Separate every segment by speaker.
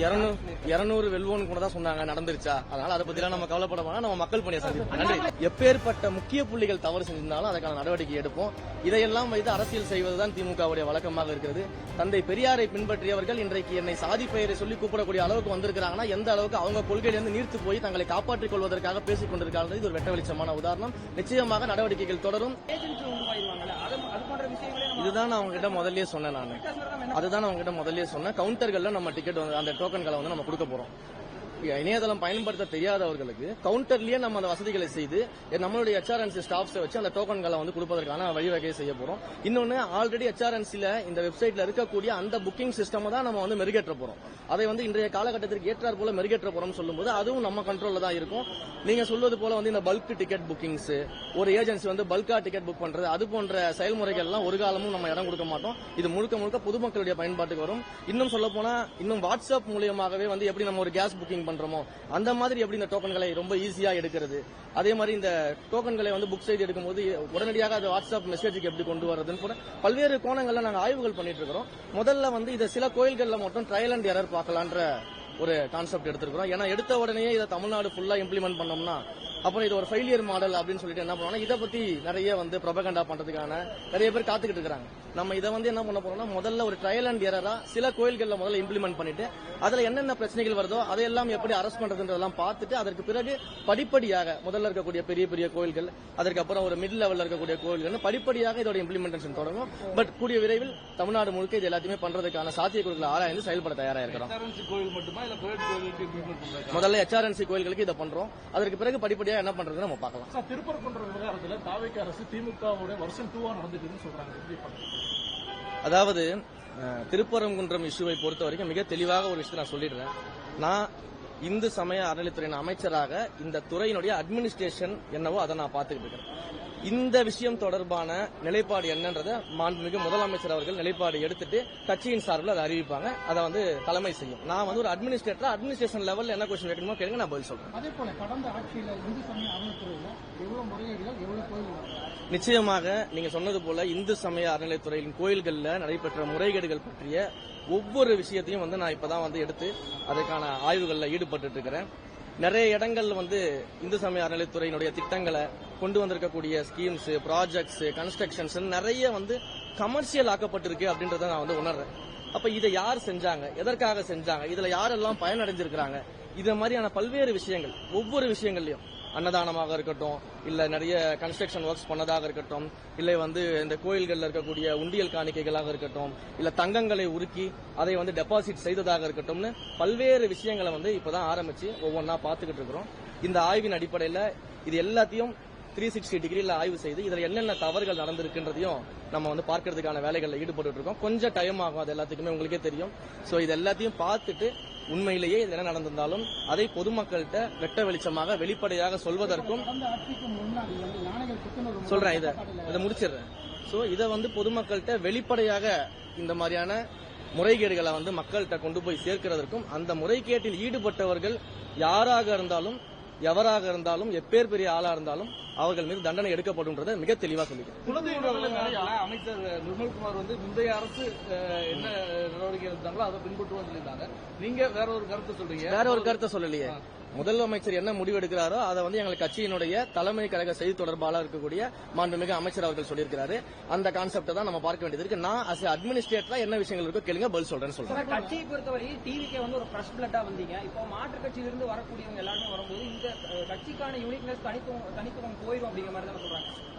Speaker 1: 200 வெல்வோன்னு கூட தான் சொன்னாங்க, நடந்துருச்சா? அதனால அதை பத்திலாம் நம்ம கவலைப்பட வேணாம், நம்ம மக்கள் பணியை சந்திப்போம். நன்றி. எப்பேற்பட்ட முக்கிய புள்ளிகள் தவறு செஞ்சிருந்தாலும் அதற்கான நடவடிக்கை எடுப்போம். இதையெல்லாம் வைத்து அரசியல் செய்வதுதான் திமுகவுடைய வழக்கமாக இருக்கிறது. தந்தை பெரியாரை பின்பற்றியவர்கள் இன்றைக்கு என்னை சாதி பெயரை சொல்லி கூப்பிடக்கூடிய அளவுக்கு வந்திருக்கிறாங்கன்னா எந்த அளவுக்கு அவங்க கொள்கையிலிருந்து நீர்த்து போய் தங்களை காப்பாற்றிக் கொள்வதற்காக பேசிக் கொண்டிருக்கிறார்கள். இது ஒரு வெட்ட வெளிச்சமான உதாரணம். நிச்சயமாக நடவடிக்கைகள் தொடரும். இதுதான் நான் உங்ககிட்ட முதல்லயே சொன்னேன். அதுதான் நான் உங்ககிட்ட முதல்லயே சொன்னேன். கவுண்டர்கள்ல நம்ம டிக்கெட் அந்த டோக்கன்களை வந்து நம்ம கொடுக்க போறோம். இணையதளம் பயன்படுத்த தெரியாதவர்களுக்கு கவுண்டர்லயே நம்ம அந்த வசதிகளை செய்து நம்மளுடைய HRNC ஸ்டாஃப்ஸை வச்சு அந்த டோக்கன்களை வந்து கொடுப்பதற்கான வழிவகையை செய்ய போறோம். இன்னொன்னு, ஆல்ரெடி HRNCல இந்த வெப்சைட்ல இருக்கக்கூடிய அந்த புக்கிங் சிஸ்டம் தான் நம்ம வந்து மெருகேற்ற போறோம். அதை வந்து இன்றைய காலகட்டத்திற்கு ஏற்றார் போல மெருகேற்ற போறோம் சொல்லும்போது அதுவும் நம்ம கண்ட்ரோல்ல தான் இருக்கும். நீங்க சொல்வது போல வந்து இந்த பல்க் டிக்கெட் புக்கிங்ஸ், ஒரு ஏஜென்சி வந்து பல்கா டிக்கெட் புக் பண்றது, அது போன்ற செயல்முறைகள் எல்லாம் ஒரு காலமும் நம்ம இடம் கொடுக்க மாட்டோம். இது முழுக்க முழுக்க பொதுமக்களுடைய பயன்பாட்டுக்கு வரும். இன்னும் சொல்ல போனா, இன்னும் வாட்ஸ்அப் மூலியமாகவே வந்து எப்படி நம்ம ஒரு கேஸ் புக்கிங் பண்றோமோ அந்த மாதிரி எப்படி இந்த டோக்கன்களை ரொம்ப ஈஸியா எடுக்கிறது, அதே மாதிரி இந்த டோக்கன்களை வந்து புக் செய்து எடுக்கும்போது உடனடியாக அது வாட்ஸ்அப் மெசேஜுக்கு எப்படி கொண்டு வரதுன்னு கூட பல்வேறு கோணங்கள்ல நாங்கள் ஆய்வுகள் பண்ணிட்டு இருக்கிறோம். முதல்ல வந்து இதை சில கோயில்கள்ல மட்டும் ட்ரையல் அண்ட் எரர் பார்க்கலான்ற ஒரு கான்செப்ட் எடுத்திருக்கிறோம். ஏன்னா எடுத்த உடனே இதை தமிழ்நாடு ஃபுல்லா இம்ப்ளிமெண்ட் பண்ணோம்னா அப்புறம் இது ஒரு ஃபெயிலியர் மாடல் அப்படின்னு சொல்லிட்டு என்ன பண்ணுவோம்னா இதை பத்தி நிறைய வந்து ப்ரொபகண்டா பண்றதுக்கான நிறைய பேர் காத்துக்கிட்டு இருக்காங்க. நம்ம இதை வந்து என்ன பண்ண போறோம்னா முதல்ல ஒரு ட்ரையல் அண்ட் எரரா சில கோயில்கள்ல முதல்ல இம்ப்ளிமெண்ட் பண்ணிட்டு அதுல என்னென்ன பிரச்சனைகள் வருதோ அதையெல்லாம் எப்படி அரெஸ்ட் பண்றதுன்றதெல்லாம் பார்த்துட்டு அதற்கு பிறகு படிப்படியாக முதல்ல இருக்கக்கூடிய பெரிய பெரிய கோயில்கள், அதற்கப்புறம் ஒரு மிட் லெவல்ல இருக்கக்கூடிய கோயில்கள் படிப்படியாக இதோட இம்ப்ளிமெண்டேஷன் தொடங்கும். பட் கூடிய விரைவில் தமிழ்நாடு முழுக்க இது எல்லாத்தையுமே பண்றதுக்கான சாத்தியக்கூறுகளை ஆராய்ந்து செயல்பட தயாரா இருக்கிறோம். முதல்ல HRNC கோயில்களுக்கு இதை பண்றோம். அதற்கு பிறகு படிப்படியாக என்ன பண்றது நம்ம பார்க்கலாம்.
Speaker 2: திருப்பரங்குன்ற விவகாரத்துல தாவேக்கா அரசு திமுகவோட வருஷம் 2 நடந்துக்குதுன்னு சொல்றாங்க.
Speaker 1: அதாவது திருப்பரங்குன்றம் இஷ்யூவை பொறுத்த வரைக்கும் மிக தெளிவாக ஒரு விஷயத்தை நான் சொல்லிடுறேன். நான் இந்து சமய அறநிலைத்துறையின் அமைச்சராக இந்த துறையினுடைய அட்மினிஸ்ட்ரேஷன் என்னவோ அதை நான் பார்த்துக்கிட்டு இருக்கேன். இந்த விஷயம் தொடர்பான நிலைப்பாடு என்னன்றதை மாண்புமிகு முதலமைச்சர் அவர்கள் நிலைப்பாடு எடுத்துட்டு கட்சியின் சார்பில் அதை அறிவிப்பாங்க. அதை வந்து தலைமை செய்யும். நான் வந்து ஒரு அட்மினிஸ்ட்ரேஷன் லெவலில் என்ன கொஸ்டின் கேட்கணுமோ கேளுங்க, நான் பதில் சொல்றேன்.
Speaker 2: அதே போல கடந்த ஆட்சியில் இந்து சமய அறநிலைத்துறையில் எவ்வளவு முறைகேடுகள், எவ்வளவு கோயில்கள்?
Speaker 1: நிச்சயமாக நீங்க சொன்னது போல இந்து சமய அறநிலைத்துறையின் கோயில்களில் நடைபெற்ற முறைகேடுகள் பற்றிய ஒவ்வொரு விஷயத்தையும் வந்து நான் இப்பதான் வந்து எடுத்து அதற்கான ஆய்வுகளில் ஈடுபட்டு இருக்கிறேன். நிறைய இடங்கள்ல வந்து இந்து சமய அறநிலைத்துறையினுடைய திட்டங்களை கொண்டு வந்திருக்கக்கூடிய ஸ்கீம்ஸ், ப்ராஜெக்ட்ஸ், கன்ஸ்ட்ரக்ஷன்ஸ் நிறைய வந்து கமர்ஷியல் ஆக்கப்பட்டிருக்கு அப்படின்றத நான் வந்து உணர்றேன். அப்ப இதை யார் செஞ்சாங்க, எதற்காக செஞ்சாங்க, இதுல யாரெல்லாம் பயனடைஞ்சிருக்கிறாங்க, இது மாதிரியான பல்வேறு விஷயங்கள், ஒவ்வொரு விஷயங்கள்லயும் அன்னதானமாக இருக்கட்டும், இல்ல நிறைய கன்ஸ்ட்ரக்ஷன் ஒர்க்ஸ் பண்ணதாக இருக்கட்டும், இல்லை வந்து இந்த கோயில்கள்ல இருக்கக்கூடிய உண்டியல் காணிக்கைகளாக இருக்கட்டும், இல்ல தங்கங்களை உருக்கி அதை வந்து டெபாசிட் செய்ததாக இருக்கட்டும்னு பல்வேறு விஷயங்களை வந்து இப்பதான் ஆரம்பிச்சு ஒவ்வொன்றா பார்த்துக்கிட்டு இருக்கிறோம். இந்த ஆய்வின் அடிப்படையில் இது எல்லாத்தையும் 360 டிகிரியில் ஆய்வு செய்து இதுல என்னென்ன தவறுகள் நடந்திருக்குன்றதையும் நம்ம வந்து பார்க்கறதுக்கான வேலைகளில் ஈடுபட்டு இருக்கோம். கொஞ்சம் டைம் ஆகும், அது எல்லாத்துக்குமே உங்களுக்கே தெரியும். சோ இது எல்லாத்தையும் பார்த்துட்டு உண்மையிலேயே இது என்ன நடந்திருந்தாலும் அதை பொதுமக்கள்கிட்ட வெட்ட வெளிச்சமாக வெளிப்படையாக சொல்வதற்கும் சொல்றேன். இதை முடிச்சிடுறேன். சோ இதை வந்து பொதுமக்கள்கிட்ட வெளிப்படையாக இந்த மாதிரியான முறைகேடுகளை வந்து மக்கள்கிட்ட கொண்டு போய் சேர்க்கிறதற்கும் அந்த முறைகேட்டில் ஈடுபட்டவர்கள் யாராக இருந்தாலும் எவராக இருந்தாலும் எப்பேர் பெரிய ஆளா இருந்தாலும் அவர்கள் மீது தண்டனை எடுக்கப்படும்ன்றதை மிக தெளிவா சொல்லிக்கிறேன்.
Speaker 2: அமைச்சர் நிர்மல்குமார் வந்து முந்தைய அரசு என்ன நடவடிக்கை எடுத்தாங்களோ அதை பின்பற்றுவோம் சொல்லியிருந்தாங்க. நீங்க வேற ஒரு கருத்தை சொல்றீங்க.
Speaker 1: வேற ஒரு கருத்தை சொல்லலையே. முதலமைச்சர் என்ன முடிவெடுக்கிறாரோ அதை வந்து எங்கள் கட்சியினுடைய தலைமை கழக செய்தி தொடர்பாளர் இருக்கக்கூடிய மாண்புமிகு அமைச்சர் அவர்கள் சொல்லியிருக்கிறாரு. அந்த கான்செப்டை தான் நம்ம பார்க்க வேண்டியது இருக்கு. நான் அஸ் அட்மினிஸ்ட்ரேட்டரா என்ன விஷயங்கள் இருக்கோ கேளுங்க, பதில் சொல்றேன்னு சொல்றேன்.
Speaker 3: கட்சியை பொறுத்தவரை டிவிக்கே வந்து ஒரு பிரஷ் பிளட்டா வந்தீங்க. இப்போ மாற்று கட்சியிலிருந்து வரக்கூடியவங்க எல்லாருமே வரும்போது இந்த கட்சிக்கான யூனிக்னஸ் தனித்துவம் போயிடும் அப்படிங்கிற மாதிரி தான் சொல்றாங்க.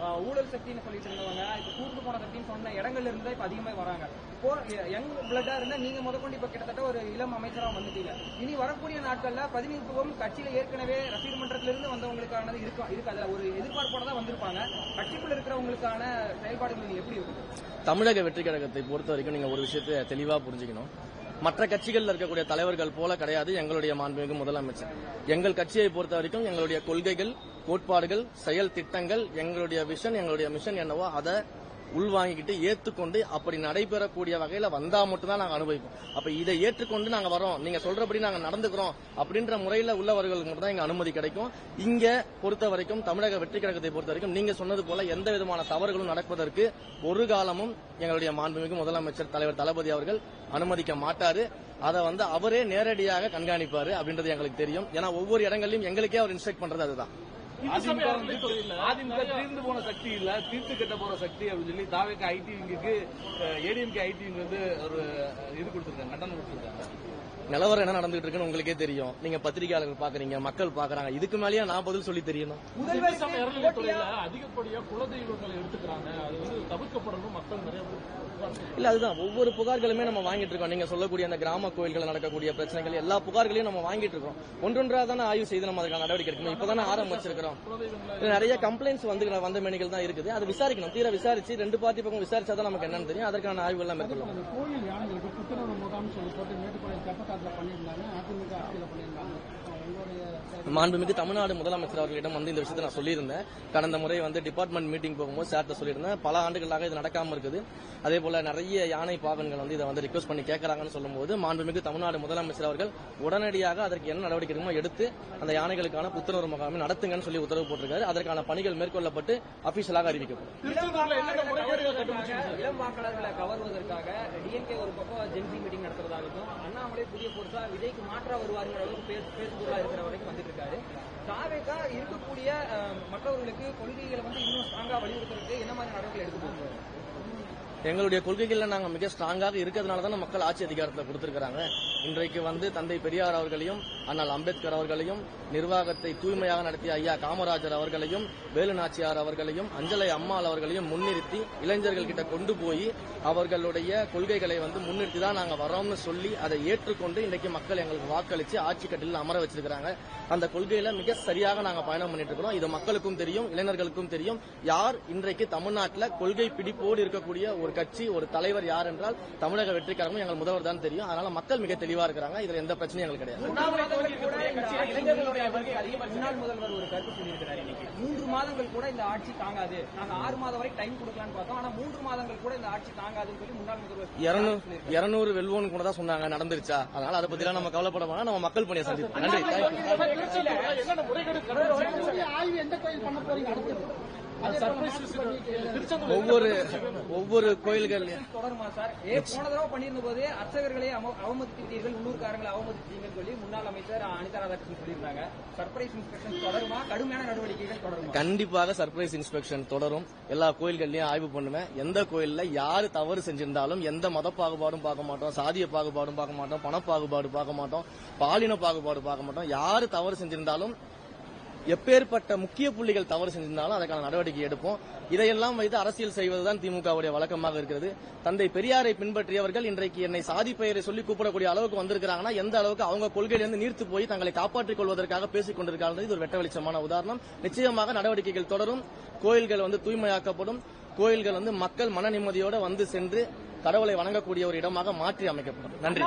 Speaker 3: ஊழல் சக்தின்னு சொல்லிட்டு இருந்தவங்க இப்ப கூட்டு போன சக்தின்னு சொன்ன இடங்கள்ல இருந்து இப்ப அதிகமாக வராங்க. இப்போ யங் பிளட்டா இருந்தா நீங்க முதற்கொண்டு இப்ப கிட்டத்தட்ட ஒரு இளம் அமைச்சரா வந்துட்டீங்க. இனி வரக்கூடிய நாட்கள்ல பிரதிநிதித்துவம் கட்சியில ஏற்கனவே ரசிகர் மன்றத்திலிருந்து வந்தவங்களுக்கானது இருக்கு. அதுல ஒரு எதிர்பார்ப்போட தான் வந்திருப்பாங்க. கட்சிக்குள்ள இருக்கிறவங்களுக்கான செயல்பாடுகள் எப்படி இருக்கும்?
Speaker 1: தமிழக வெற்றி கழகத்தை பொறுத்த வரைக்கும் நீங்க ஒரு விஷயத்தை தெளிவா புரிஞ்சுக்கணும். மற்ற கட்சிகளில் இருக்கக்கூடிய தலைவர்கள் போல கிடையாது எங்களுடைய மாண்புமிகு முதலமைச்சர். எங்கள் கட்சியை பொறுத்த வரைக்கும் எங்களுடைய கொள்கைகள், கோட்பாடுகள், செயல் திட்டங்கள், எங்களுடைய விஷன், எங்களுடைய மிஷன் என்னவோ அதை உள்வாங்கிக்கிட்டு ஏத்துக்கொண்டு அப்படி நடைபெறக்கூடிய வகையில வந்தா மட்டும்தான் நாங்க அனுபவிப்போம். அப்ப இதை ஏற்றுக்கொண்டு நாங்க வரோம், நீங்க சொல்றபடி நாங்க நடந்துக்கிறோம் அப்படின்ற முறையில உள்ளவர்களுக்கு மட்டும் தான் இங்க அனுமதி கிடைக்கும். இங்க பொறுத்த வரைக்கும் தமிழக வெற்றி கழகத்தை பொறுத்த வரைக்கும் நீங்க சொன்னது போல எந்த விதமான தவறுகளும் நடப்பதற்கு ஒரு காலமும் எங்களுடைய மாண்புமிகு முதலமைச்சர் தலைவர் தளபதி அவர்கள் அனுமதிக்க மாட்டாரு. அதை அவரே நேரடியாக கண்காணிப்பாரு அப்படின்றது எங்களுக்கு தெரியும். ஏன்னா ஒவ்வொரு இடங்களிலும் எங்களுக்கே அவர் இன்ஸ்ட்ரக்ட் பண்றது அதுதான்.
Speaker 2: அதிமுக தீர்ந்து போன சக்தி இல்ல, தீர்த்து கட்ட போற சக்தி அப்படின்னு சொல்லி தாவேக்கு ஐடி விங்குக்கு ஏடிஎம்கே ஐடி விங் ஒரு இது கொடுத்திருக்காங்க, கட்டணம் கொடுத்திருக்காங்க.
Speaker 1: நிலவரம் என்ன நடந்துட்டு இருக்குன்னு உங்களுக்கே தெரியும். நீங்க பத்திரிகையாளர்கள் பாக்குறீங்க, மக்கள் பாக்குறாங்க. இதுக்கு மேலேயே நான் பதில் சொல்லி தெரியணும்.
Speaker 2: அதிகப்படியா குலதெய்வங்களை எடுத்துக்கிறாங்க, அது தவிர்க்கப்படணும். மக்கள் நிறைய
Speaker 1: இல்ல அதுதான் ஒவ்வொரு புகார்களுமே நம்ம வாங்கிட்டு இருக்கோம். நீங்க சொல்லக்கூடிய அந்த கிராம கோயில்கள் நடக்கக்கூடிய பிரச்சனைகள் எல்லா புகார்களையும் நம்ம வாங்கிட்டு இருக்கோம். ஒன்றொன்றா தானே ஆய்வு செய்து நம்ம அதுக்கான நடவடிக்கை எடுக்கணும். இப்பதானே ஆரம்பிச்சிருக்கிறோம். நிறைய கம்ப்ளைண்ட்ஸ் வந்த மேனிகள் தான் இருக்குது. அது விசாரிக்கணும், தீர விசாரிச்சு 2 பார்ட்டி பக்கம் விசாரிச்சாதான் நமக்கு என்னன்னு தெரியும். அதற்கான ஆய்வு எல்லாம் மேற்கொள்ளும்.
Speaker 4: கோயில் யானைகளுக்கு புத்துணர்வு முகாம் சொல்லி போட்டு மேட்டுப்பாளையம் தெப்பக்காட்டில் பண்ணியிருந்தாங்க, அதிமுக ஆட்சியில் பண்ணியிருந்தாங்க.
Speaker 1: மாண்புமிகு தமிழ்நாடு முதலமைச்சர் அவர்களிடம் இந்த விஷயத்தை நான் சொல்லியிருந்தேன். கடந்த முறை டிபார்ட்மெண்ட் மீட்டிங் போகும்போது சார்ட்ட சொல்லியிருந்தேன். பல ஆண்டுகளாக இது நடக்காம இருக்குது. அதே போல நிறைய யானை பாகன்கள் இதை ரிக்வஸ்ட் பண்ணி கேட்கறாங்கன்னு சொல்லும்போது மாண்புமிகு தமிழ்நாடு முதலமைச்சர் அவர்கள் உடனடியாக அதற்கு என்ன நடவடிக்கை இருக்குமோ எடுத்து அந்த யானைகளுக்கான புத்துணர்வு முகாமை நடத்துங்கன்னு சொல்லி உத்தரவு போட்டிருக்காரு. அதற்கான பணிகள் மேற்கொள்ளப்பட்டு அபிஷியலாக அறிவிக்கப்படும்.
Speaker 3: இளம் வாக்காளர்களை கவர்வதற்காக டிஎம்கே ஒரு பக்கம் ஜென்சி மீட்டிங் நடத்துறதாகட்டும், அண்ணாமலை புதிய பொருசா விஜய்க்கு மாற்றா வருவாருங்கிற அளவுக்கு பேசுபொருளா இருக்கிற வரைக்கும் வந்துட்டு இருக்காரு. தாவேகா இருக்கக்கூடிய மற்றவர்களுக்கு கொள்கைகளை இன்னும் ஸ்ட்ராங்கா வலியுறுத்துறதுக்கு என்ன மாதிரி நடவடிக்கை எடுத்து போகுது?
Speaker 1: எங்களுடைய கொள்கைகள்ல நாங்க மிக ஸ்ட்ராங்காக இருக்கிறதுனால தான் மக்கள் ஆட்சி அதிகாரத்தில் கொடுத்திருக்கிறாங்க. இன்றைக்கு தந்தை பெரியார் அவர்களையும் அண்ணல் அம்பேத்கர் அவர்களையும் நிர்வாகத்தை தூய்மையாக நடத்திய ஐயா காமராஜர் அவர்களையும் வேலு நாச்சியார் அவர்களையும் அஞ்சலை அம்மாள் அவர்களையும் முன்னிறுத்தி இளைஞர்கள் கிட்ட கொண்டு போய் அவர்களுடைய கொள்கைகளை முன்னிறுத்தி தான் நாங்க வரோம்னு சொல்லி அதை ஏற்றுக்கொண்டு இன்றைக்கு மக்கள் எங்களுக்கு வாக்களிச்சு ஆட்சி கட்டில் அமர வச்சிருக்கிறாங்க. அந்த கொள்கையில மிக சரியாக நாங்க பயணம் பண்ணிட்டு இருக்கிறோம். இது மக்களுக்கும் தெரியும், இளைஞர்களுக்கும் தெரியும். யார் இன்றைக்கு தமிழ்நாட்டில் கொள்கை பிடிப்போடு இருக்கக்கூடிய ஒரு கட்சி, ஒரு தலைவர் யார் என்றால் தமிழக வெற்றி கழகம் எங்கள் முதல்வர் தான் தெரியும். அதனால மக்கள் மிக தெளிவா இருக்கிறாங்க. இதுல எந்த பிரச்சனையும் எங்களுக்கு கிடையாது.
Speaker 3: முன்னாள் முதல்வர் ஒரு கருத்து சொல்லியிருக்கிறார். இன்னைக்கு 3 மாதங்கள் கூட இந்த ஆட்சி தாங்காது, நாங்க 6 மாதம் வரை டைம் கொடுக்கலாம்னு பார்த்தோம், ஆனா 3 மாதங்கள் கூட இந்த ஆட்சி தாங்காதுன்னு சொல்லி முன்னாள் முதல்வர்
Speaker 1: 200 வெல்வோன்னு கூட தான் சொன்னாங்க. நடந்துருச்சா? அதனால அதை பத்தி நம்ம கவலைப்பட வேணாம். நம்ம மக்கள் பணியை சந்திப்போம். நன்றி.
Speaker 4: ஆய்வு எந்த கோயில் பண்ண போறீங்க அடுத்து?
Speaker 1: ஒவ்வொரு கோயில்கள்
Speaker 3: தொடருமா சார்? போன தடவை பண்ணிருந்த போது அர்ச்சகர்களை அவமதித்தீர்கள், உள்ளூர்காரங்களை அவமதித்தீங்கன்னு சொல்லி முன்னாள் அமைச்சர் அனிதா ராதாகிருஷ்ணன் சொல்லியிருந்தாங்க. சர்ப்ரைஸ் இன்ஸ்பெக்ஷன் தொடருமா? கடுமையான நடவடிக்கைகள் தொடருமா?
Speaker 1: கண்டிப்பாக சர்ப்ரைஸ் இன்ஸ்பெக்ஷன் தொடரும். எல்லா கோயில்கள்லயும் ஆய்வு பண்ணுவேன். எந்த கோயில்ல யாரு தவறு செஞ்சிருந்தாலும் எந்த மத பாகுபாடும் பார்க்க மாட்டோம், சாதிய பாகுபாடும் பார்க்க மாட்டோம், பண பாகுபாடு பார்க்க மாட்டோம், பாலின பாகுபாடு பார்க்க மாட்டோம். யாரு தவறு செஞ்சிருந்தாலும் எப்பேற்பட்ட முக்கிய புள்ளிகள் தவறு செஞ்சிருந்தாலும் அதற்கான நடவடிக்கை எடுப்போம். இதையெல்லாம் வைத்து அரசியல் செய்வதுதான் திமுகவுடைய வழக்கமாக இருக்கிறது. தந்தை பெரியாரை பின்பற்றியவர்கள் இன்றைக்கு என்னை சாதி பெயரை சொல்லி கூப்பிடக்கூடிய அளவுக்கு வந்திருக்கிறாங்கன்னா எந்த அளவுக்கு அவங்க கொள்கையிலிருந்து நீர்த்து போய் தங்களை காப்பாற்றிக் கொள்வதற்காக பேசிக் கொண்டிருக்கிறார்கள். இது ஒரு வெட்ட வெளிச்சமான உதாரணம். நிச்சயமாக நடவடிக்கைகள் தொடரும். கோயில்கள் தூய்மையாக்கப்படும். கோயில்கள் மக்கள் மன நிம்மதியோடு சென்று கடவுளை வணங்கக்கூடிய ஒரு இடமாக மாற்றி அமைக்கப்படும். நன்றி.